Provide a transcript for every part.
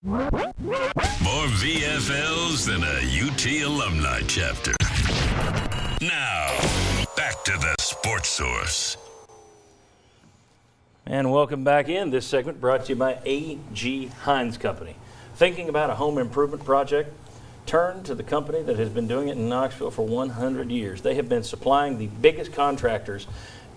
More VFLs than a UT alumni chapter. Now, back to the Sports Source. And welcome back in. This segment brought to you by A.G. Hines Company. Thinking about a home improvement project? Turn to the company that has been doing it in Knoxville for 100 years. They have been supplying the biggest contractors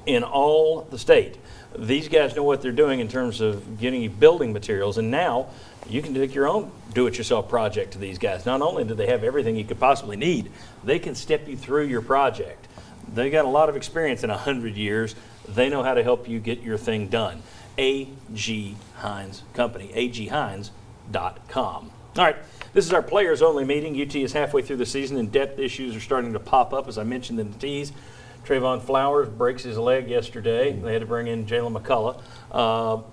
in all the state. These guys know what they're doing in terms of getting you building materials, and now you can take your own do-it-yourself project to these guys. Not only do they have everything you could possibly need, they can step you through your project. They got a lot of experience in 100 years. They know how to help you get your thing done. A.G. Hines Company, aghines.com. All right, this is our players-only meeting. UT is halfway through the season, and depth issues are starting to pop up, as I mentioned in the tease. Trayvon Flowers breaks his leg yesterday. They had to bring in Jalen McCullough.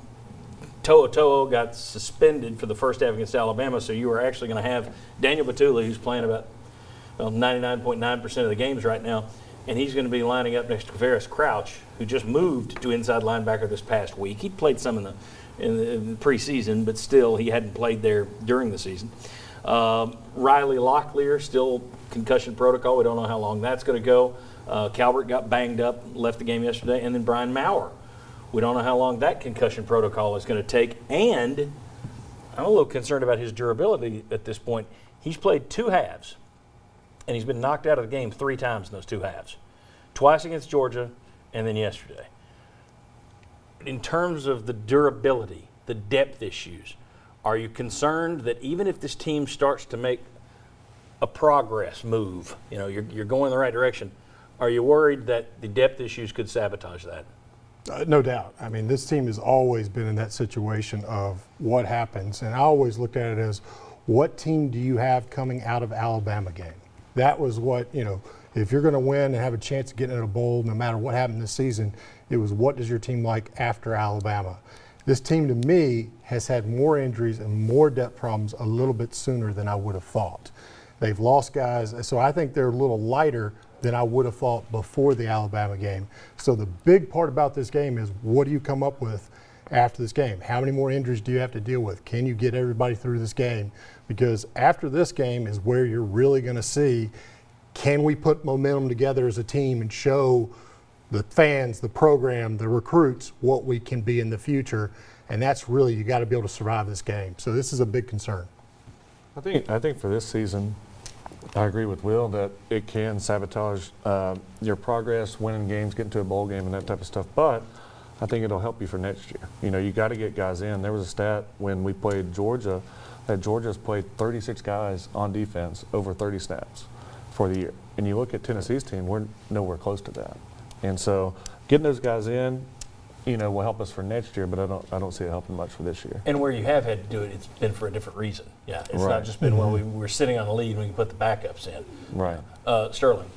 To'o got suspended for the first half against Alabama, so you are actually going to have Daniel Batula, who's playing about 99.9% of the games right now, and he's going to be lining up next to Kavaris Crouch, who just moved to inside linebacker this past week. He played some in the preseason, but still he hadn't played there during the season. Riley Locklear, still concussion protocol. We don't know how long that's going to go. Calvert got banged up, left the game yesterday, and then Brian Maurer. We don't know how long that concussion protocol is going to take, and I'm a little concerned about his durability at this point. He's played 2 halves, and he's been knocked out of the game 3 times in those 2 halves, twice against Georgia and then yesterday. In terms of the durability, the depth issues, are you concerned that even if this team starts to make a progress move, you're going in the right direction, are you worried that the depth issues could sabotage that? No doubt. I mean, this team has always been in that situation of what happens, and I always looked at it as, what team do you have coming out of Alabama game? That was what, if you're going to win and have a chance of getting in a bowl, no matter what happened this season, it was, what does your team like after Alabama? This team, to me, has had more injuries and more depth problems a little bit sooner than I would have thought. They've lost guys, so I think they're a little lighter than I would have thought before the Alabama game. So the big part about this game is, what do you come up with after this game? How many more injuries do you have to deal with? Can you get everybody through this game? Because after this game is where you're really going to see, can we put momentum together as a team and show the fans, the program, the recruits what we can be in the future? And that's really, you got to be able to survive this game. So this is a big concern. I think for this season, I agree with Will that it can sabotage your progress, winning games, getting to a bowl game, and that type of stuff. But I think it'll help you for next year. You got to get guys in. There was a stat when we played Georgia that Georgia's played 36 guys on defense over 30 snaps for the year. And you look at Tennessee's team, we're nowhere close to that. And so getting those guys in, will help us for next year, but I don't see it helping much for this year. And where you have had to do it, it's been for a different reason. Yeah, it's Right. not just been, well, we were sitting on a lead and we can put the backups in. Right. Sterling.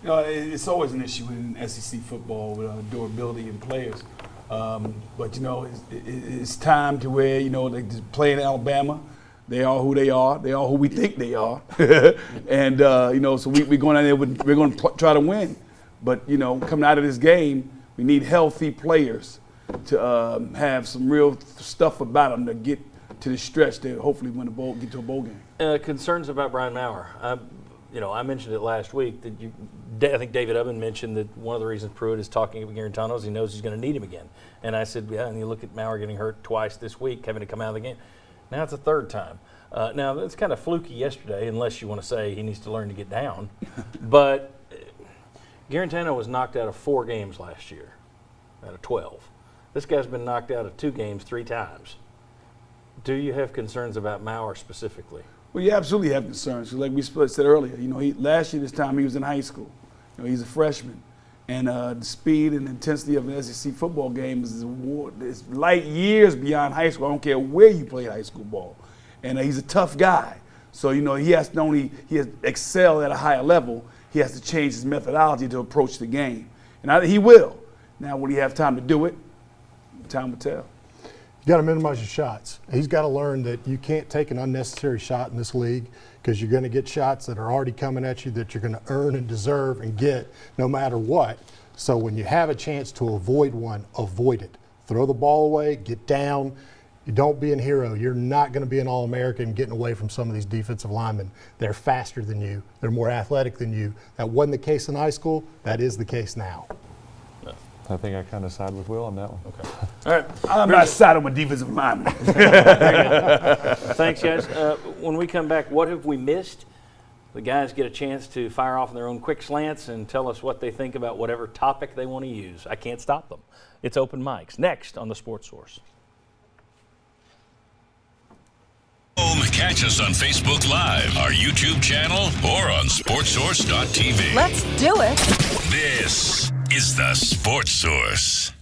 It's always an issue in SEC football with durability and players. But it's time to where they just play in Alabama. They are who they are. They are who we think they are. And so we're going out there. We're going to try to win. But coming out of this game, we need healthy players to have some real stuff about them to get to the stretch to hopefully win get to a bowl game. Concerns about Brian Maurer. I mentioned it last week that I think David Ubben mentioned that one of the reasons Pruitt is talking with Garantano is he knows he's going to need him again. And I said, yeah, and you look at Maurer getting hurt twice this week, having to come out of the game. Now it's a 3rd time. Now it's kind of fluky yesterday, unless you want to say he needs to learn to get down. But Garantano was knocked out of 4 games last year, out of 12. This guy's been knocked out of 2 games 3 times. Do you have concerns about Maurer specifically? Well, you absolutely have concerns. Like we said earlier, last year this time he was in high school. He's a freshman, and the speed and intensity of an SEC football game is light years beyond high school. I don't care where you play high school ball, and he's a tough guy. So he has to excel at a higher level. He has to change his methodology to approach the game, and he will. Now, will he have time to do it? Time will tell. You got to minimize your shots. He's got to learn that you can't take an unnecessary shot in this league, because you're going to get shots that are already coming at you that you're going to earn and deserve and get no matter what. So when you have a chance to avoid one, avoid it. Throw the ball away, get down, You don't be a hero. You're not going to be an All-American getting away from some of these defensive linemen. They're faster than you. They're more athletic than you. That wasn't the case in high school. That is the case now. I think I kind of side with Will on that one. Okay. All right. I'm not siding with defensive linemen. Thanks, guys. When we come back, what have we missed? The guys get a chance to fire off in their own quick slants and tell us what they think about whatever topic they want to use. I can't stop them. It's open mics. Next on the Sports Source. Catch us on Facebook Live, our YouTube channel, or on sportsource.tv. Let's do it. This is the Sports Source.